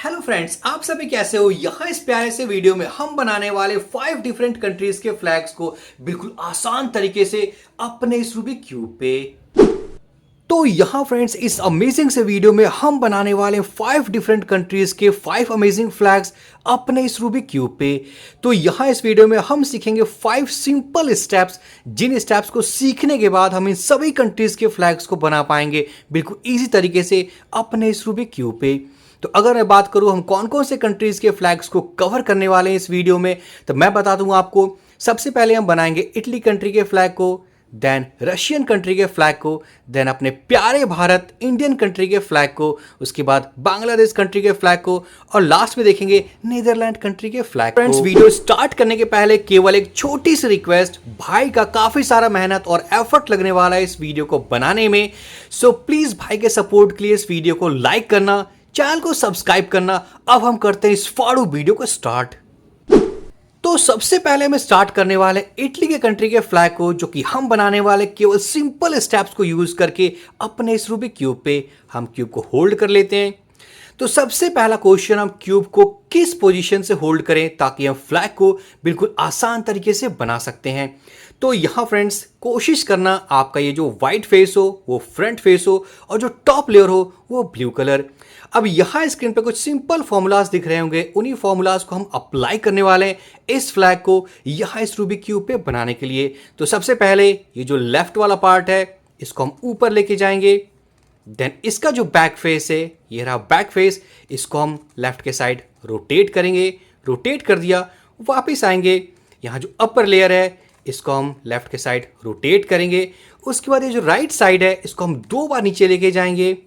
Hello friends, आप सभी कैसे हो। यहाँ इस प्यारे से वीडियो में हम बनाने वाले 5 डिफरेंट कंट्रीज के फ्लैग्स को बिल्कुल आसान तरीके से अपने इस रूबिक क्यूब पे। तो यहाँ फ्रेंड्स, इस अमेजिंग से वीडियो में हम बनाने वाले 5 डिफरेंट कंट्रीज के 5 अमेजिंग फ्लैग्स अपने इस रूबिक क्यूब पे। तो यहाँ इस वीडियो में हम सीखेंगे 5 सिंपल स्टेप्स, जिन स्टेप्स को सीखने के बाद हम इन सभी कंट्रीज के फ्लैग्स को बना पाएंगे बिल्कुल इजी तरीके से अपने इस रूबिक क्यूब पे। तो अगर मैं बात करूं हम कौन कौन से कंट्रीज के फ्लैग्स को कवर करने वाले हैं इस वीडियो में, तो मैं बता दूं आपको। सबसे पहले हम बनाएंगे इटली कंट्री के फ्लैग को, देन रशियन कंट्री के फ्लैग को, देन अपने प्यारे भारत इंडियन कंट्री के फ्लैग को, उसके बाद बांग्लादेश कंट्री के फ्लैग को, और लास्ट में देखेंगे नीदरलैंड कंट्री के फ्लैग। फ्रेंड्स, वीडियो स्टार्ट करने के पहले केवल एक छोटी सी रिक्वेस्ट, भाई का काफी सारा मेहनत और एफर्ट लगने वाला है इस वीडियो को बनाने में, सो प्लीज भाई के सपोर्ट के लिए इस वीडियो को लाइक करना, चैनल को सब्सक्राइब करना। अब हम करते हैं इस फाड़ू वीडियो को स्टार्ट। तो सबसे पहले हम स्टार्ट करने वाले इटली के कंट्री के फ्लैग को, जो कि हम बनाने वाले केवल सिंपल स्टेप्स को यूज करके अपने इस रूबिक क्यूब पे। हम क्यूब को होल्ड कर लेते हैं। तो सबसे पहला क्वेश्चन, हम क्यूब को किस पोजीशन से होल्ड करें ताकि हम फ्लैग को बिल्कुल आसान तरीके से बना सकते हैं। तो यहाँ फ्रेंड्स, कोशिश करना आपका ये जो व्हाइट फेस हो वो फ्रंट फेस हो, और जो टॉप लेयर हो वो ब्लू कलर। अब यहाँ स्क्रीन पे कुछ सिंपल फॉर्मूलाज दिख रहे होंगे, उन्हीं फॉर्मूलाज को हम अप्लाई करने वाले हैं इस फ्लैग को यहाँ इस रूबिक क्यूब पे बनाने के लिए। तो सबसे पहले ये जो लेफ्ट वाला पार्ट है इसको हम ऊपर लेके जाएंगे। देन इसका जो बैक फेस है, ये रहा बैक फेस, इसको हम लेफ्ट के साइड रोटेट करेंगे। रोटेट कर दिया, वापस आएंगे। यहाँ जो अपर लेयर है इसको हम लेफ्ट के साइड रोटेट करेंगे। उसके बाद ये जो राइट साइड है इसको हम 2 बार नीचे लेके जाएंगे।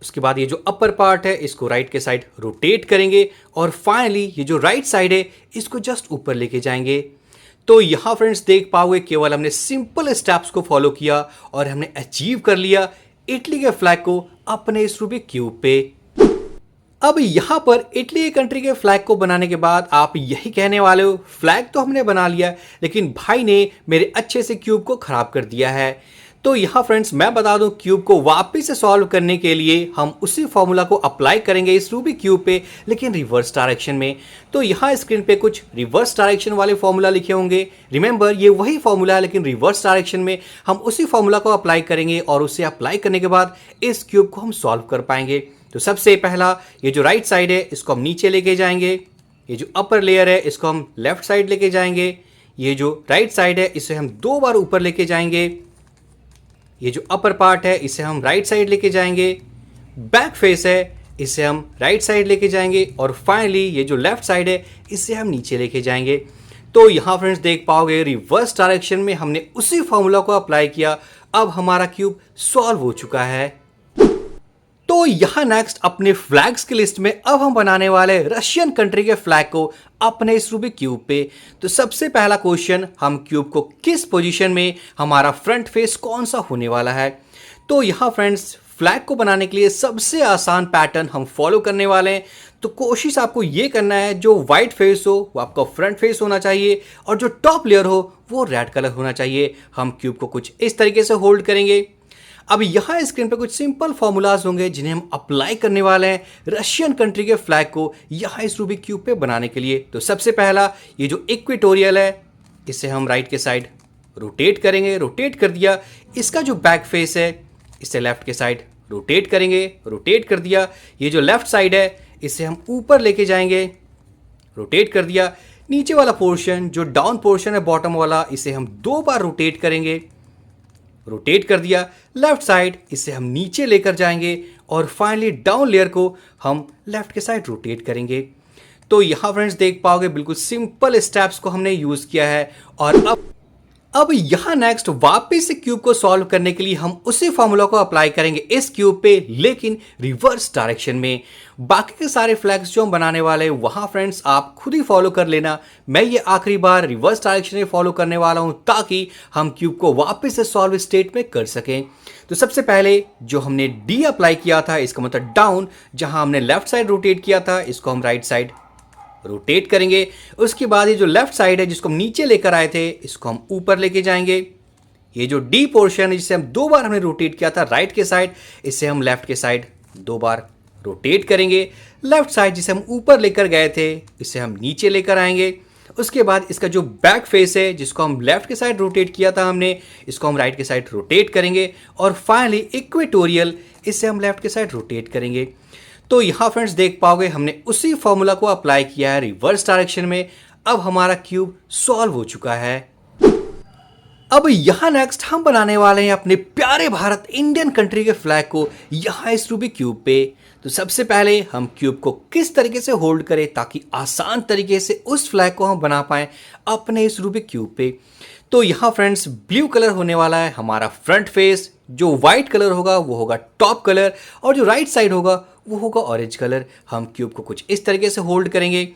उसके बाद ये जो अपर पार्ट है इसको राइट के साइड रोटेट करेंगे, और फाइनली ये जो राइट साइड है इसको जस्ट ऊपर लेके जाएंगे। तो यहां फ्रेंड्स देख पाओगे, केवल हमने सिंपल स्टेप्स को फॉलो किया और हमने अचीव कर लिया इटली के फ्लैग को अपने इस रूबिक क्यूब पे। अब यहां पर इटली के कंट्री के फ्लैग को बनाने के बाद आप यही कहने वाले हो, फ्लैग तो हमने बना लिया लेकिन भाई ने मेरे अच्छे से क्यूब को खराब कर दिया है। तो यहाँ फ्रेंड्स, मैं बता दूं, क्यूब को वापस से सॉल्व करने के लिए हम उसी फॉर्मूला को अप्लाई करेंगे इस रूबिक क्यूब पे, लेकिन रिवर्स डायरेक्शन में। तो यहाँ स्क्रीन पे कुछ रिवर्स डायरेक्शन वाले फॉर्मूला लिखे होंगे। रिमेंबर, ये वही फॉर्मूला है लेकिन रिवर्स डायरेक्शन में। हम उसी फॉर्मूला को अप्लाई करेंगे और उसे अप्लाई करने के बाद इस क्यूब को हम सॉल्व कर पाएंगे। तो सबसे पहला, ये जो राइट साइड है इसको हम नीचे लेके जाएंगे। ये जो अपर लेयर है इसको हम लेफ्ट साइड लेके जाएंगे। ये जो राइट साइड है इसे हम 2 बार ऊपर लेके जाएंगे। ये जो अपर पार्ट है इसे हम राइट साइड लेके जाएंगे। बैक फेस है इसे हम राइट साइड लेके जाएंगे, और फाइनली ये जो लेफ्ट साइड है इसे हम नीचे लेके जाएंगे। तो यहाँ फ्रेंड्स देख पाओगे, रिवर्स डायरेक्शन में हमने उसी फॉर्मूला को अप्लाई किया। अब हमारा क्यूब सॉल्व हो चुका है। तो यहां नेक्स्ट अपने फ्लैग्स की लिस्ट में अब हम बनाने वाले रशियन कंट्री के फ्लैग को अपने इस रूबिक क्यूब पे। तो सबसे पहला क्वेश्चन, हम क्यूब को किस पोजीशन में, हमारा फ्रंट फेस कौन सा होने वाला है। तो यहां फ्रेंड्स, फ्लैग को बनाने के लिए सबसे आसान पैटर्न हम फॉलो करने वाले हैं। तो कोशिश आपको ये करना है, जो व्हाइट फेस हो वो आपका फ्रंट फेस होना चाहिए, और जो टॉप लेयर हो वो रेड कलर होना चाहिए। हम क्यूब को कुछ इस तरीके से होल्ड करेंगे। अब यहाँ स्क्रीन पे कुछ सिंपल फॉर्मूलाज होंगे जिन्हें हम अप्लाई करने वाले हैं रशियन कंट्री के फ्लैग को यहाँ इस रूबिक क्यूब पे बनाने के लिए। तो सबसे पहला, ये जो इक्वेटोरियल है इसे हम राइट के साइड रोटेट करेंगे। रोटेट कर दिया। इसका जो बैक फेस है इसे लेफ्ट के साइड रोटेट करेंगे। रोटेट कर दिया। ये जो लेफ्ट साइड है इसे हम ऊपर लेके जाएंगे। रोटेट कर दिया। नीचे वाला पोर्शन, जो डाउन पोर्शन है बॉटम वाला, इसे हम 2 बार रोटेट करेंगे। रोटेट कर दिया। लेफ्ट साइड इसे हम नीचे लेकर जाएंगे, और फाइनली डाउन लेयर को हम लेफ्ट के साइड रोटेट करेंगे। तो यहां फ्रेंड्स देख पाओगे, बिल्कुल सिंपल स्टेप्स को हमने यूज किया है। और अब यहां नेक्स्ट वापस से क्यूब को सॉल्व करने के लिए हम उसी फॉर्मूला को अप्लाई करेंगे इस क्यूब पे, लेकिन रिवर्स डायरेक्शन में। बाकी के सारे फ्लैग्स जो हम बनाने वाले हैं वहां फ्रेंड्स आप खुद ही फॉलो कर लेना। मैं ये आखिरी बार रिवर्स डायरेक्शन में फॉलो करने वाला हूं ताकि हम क्यूब को वापस से सॉल्व स्टेट में कर सकें। तो सबसे पहले जो हमने डी अप्लाई किया था, इसका मतलब डाउन, जहां हमने लेफ्ट साइड रोटेट किया था, इसको हम राइट साइड रोटेट करेंगे। उसके बाद ये जो लेफ्ट साइड है जिसको हम नीचे लेकर आए थे, इसको हम ऊपर लेके जाएंगे। ये जो डी पोर्शन है जिसे हम 2 बार हमने रोटेट किया था राइट के साइड, इसे हम लेफ्ट के साइड 2 बार रोटेट करेंगे। लेफ्ट साइड जिसे हम ऊपर लेकर गए थे इसे हम नीचे लेकर आएंगे। उसके बाद इसका जो बैक फेस है जिसको हम लेफ्ट के साइड रोटेट किया था हमने, इसको हम राइट के साइड रोटेट करेंगे। और फाइनली इक्वेटोरियल, इसे हम लेफ्ट के साइड रोटेट करेंगे। तो यहाँ फ्रेंड्स देख पाओगे हमने उसी फॉर्मूला को अप्लाई किया है रिवर्स डायरेक्शन में। अब हमारा क्यूब सॉल्व हो चुका है। अब यहां नेक्स्ट हम बनाने वाले हैं अपने प्यारे भारत इंडियन कंट्री के फ्लैग को यहां इस रूबिक क्यूब पे। तो सबसे पहले हम क्यूब को किस तरीके से होल्ड करें ताकि आसान तरीके से उस फ्लैग को हम बना पाएं अपने इस रूबिक क्यूब पे। तो यहां फ्रेंड्स ब्लू कलर होने वाला है हमारा फ्रंट फेस, जो व्हाइट कलर होगा वो होगा टॉप कलर, और जो राइट साइड होगा वो होगा ऑरेंज कलर। हम क्यूब को कुछ इस तरीके से होल्ड करेंगे।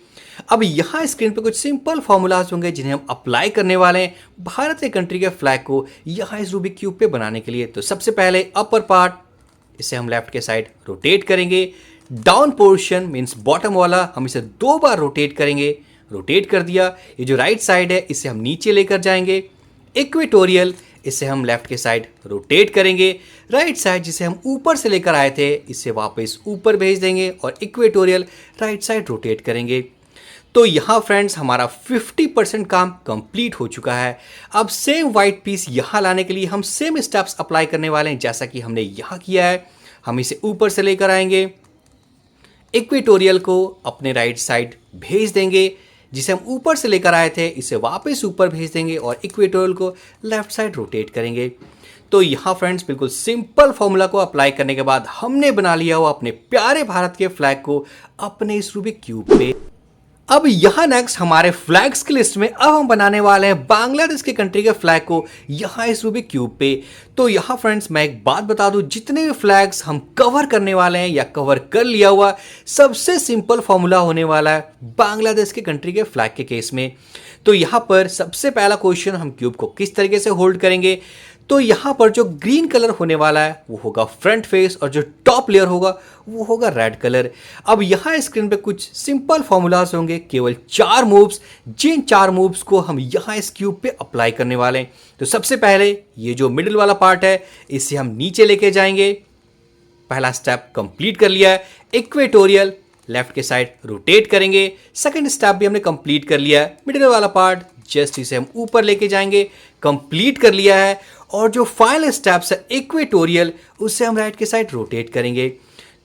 अब यहाँ स्क्रीन पे कुछ सिंपल फॉर्मूलाज होंगे जिन्हें हम अप्लाई करने वाले हैं भारत के कंट्री के फ्लैग को यहाँ इस रूबिक क्यूब पे बनाने के लिए। तो सबसे पहले अपर पार्ट, इसे हम लेफ्ट के साइड रोटेट करेंगे। डाउन पोर्शन मीन्स बॉटम वाला, हम इसे 2 बार रोटेट करेंगे। रोटेट कर दिया। ये जो राइट साइड है इसे हम नीचे लेकर जाएंगे। इक्वेटोरियल, इसे हम लेफ्ट के साइड रोटेट करेंगे। राइट साइड जिसे हम ऊपर से लेकर आए थे इसे वापस ऊपर भेज देंगे और इक्वेटोरियल राइट साइड रोटेट करेंगे। तो यहाँ फ्रेंड्स हमारा 50% काम कंप्लीट हो चुका है। अब सेम वाइट पीस यहाँ लाने के लिए हम सेम स्टेप्स अप्लाई करने वाले हैं जैसा कि हमने यहाँ किया है। हम इसे ऊपर से लेकर आएंगे, इक्वेटोरियल को अपने राइट साइड भेज देंगे। जिसे हम ऊपर से लेकर आए थे इसे वापस ऊपर भेज देंगे और इक्वेटोरियल को लेफ्ट साइड रोटेट करेंगे। तो यहाँ फ्रेंड्स बिल्कुल सिंपल फॉर्मूला को अप्लाई करने के बाद हमने बना लिया हुआ अपने प्यारे भारत के फ्लैग को अपने इस रूबिक क्यूब पे। अब यहाँ नेक्स्ट हमारे फ्लैग्स की लिस्ट में अब हम बनाने वाले हैं बांग्लादेश के कंट्री के फ्लैग को यहाँ इस रूबिक क्यूब पे। तो यहाँ फ्रेंड्स मैं एक बात बता दूं, जितने भी फ्लैग्स हम कवर करने वाले हैं या कवर कर लिया हुआ, सबसे सिंपल फॉर्मूला होने वाला है बांग्लादेश के कंट्री के फ्लैग के केस में। तो यहाँ पर सबसे पहला क्वेश्चन, हम क्यूब को किस तरीके से होल्ड करेंगे। तो यहाँ पर जो ग्रीन कलर होने वाला है वो होगा फ्रंट फेस और जो टॉप लेयर होगा वो होगा रेड कलर। अब यहाँ स्क्रीन पे कुछ सिंपल फॉर्मूलाज होंगे, केवल 4 मूव्स, जिन 4 मूव्स को हम यहाँ इस क्यूब पे अप्लाई करने वाले हैं। तो सबसे पहले ये जो मिडिल वाला पार्ट है इसे हम नीचे लेके जाएंगे। पहला स्टेप कंप्लीट कर लिया है। इक्वेटोरियल, लेफ्ट के साइड रोटेट करेंगे। सेकंड स्टेप भी हमने कंप्लीट कर लिया है। मिडिल वाला पार्ट जस्ट इसे हम ऊपर लेके जाएंगे, कंप्लीट कर लिया है। और जो फाइनल स्टेप्स है इक्वेटोरियल, उससे हम राइट के साइड रोटेट करेंगे।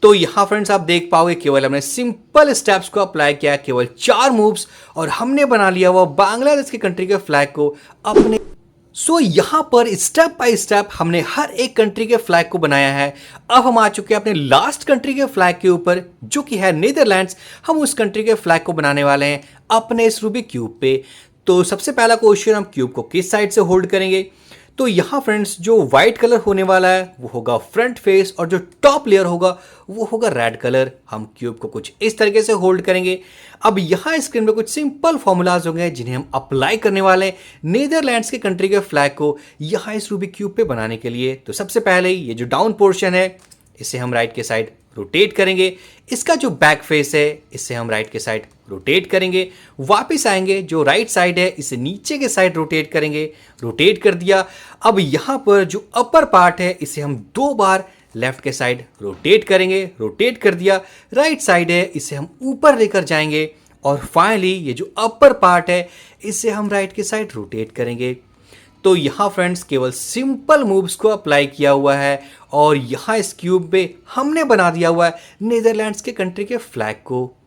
तो यहाँ फ्रेंड्स आप देख पाओगे केवल हमने सिंपल स्टेप्स को अप्लाई किया, केवल 4 मूव्स, और हमने बना लिया हुआ बांग्लादेश के कंट्री के फ्लैग को अपने। सो यहाँ पर स्टेप बाय स्टेप हमने हर एक कंट्री के फ्लैग को बनाया है। अब हम आ चुके हैं अपने लास्ट कंट्री के फ्लैग के ऊपर, जो कि है नीदरलैंड्स। हम उस कंट्री के फ्लैग को बनाने वाले हैं अपने इस रूबिक क्यूब पे। तो सबसे पहला क्वेश्चन, हम क्यूब को किस साइड से होल्ड करेंगे। तो यहाँ फ्रेंड्स जो व्हाइट कलर होने वाला है वो होगा फ्रंट फेस और जो टॉप लेयर होगा वो होगा रेड कलर। हम क्यूब को कुछ इस तरीके से होल्ड करेंगे। अब यहाँ स्क्रीन में कुछ सिंपल फॉर्मूलाज होंगे जिन्हें हम अप्लाई करने वाले हैं नीदरलैंड्स के कंट्री के फ्लैग को यहाँ इस रूबिक क्यूब पे बनाने के लिए। तो सबसे पहले ये जो डाउन पोर्शन है इसे हम राइट के साइड रोटेट करेंगे। इसका जो बैक फेस है इसे हम राइट के साइड रोटेट करेंगे। वापस आएंगे, जो राइट साइड है इसे नीचे के साइड रोटेट करेंगे। रोटेट कर दिया। अब यहाँ पर जो अपर पार्ट है इसे हम 2 बार लेफ्ट के साइड रोटेट करेंगे। रोटेट कर दिया। राइट साइड है इसे हम ऊपर लेकर जाएंगे। और फाइनली ये जो अपर पार्ट है इसे हम राइट के साइड रोटेट करेंगे। तो यहाँ फ्रेंड्स केवल सिंपल मूव्स को अप्लाई किया हुआ है और यहाँ इस क्यूब पे हमने बना दिया हुआ है नीदरलैंड्स के कंट्री के फ्लैग को।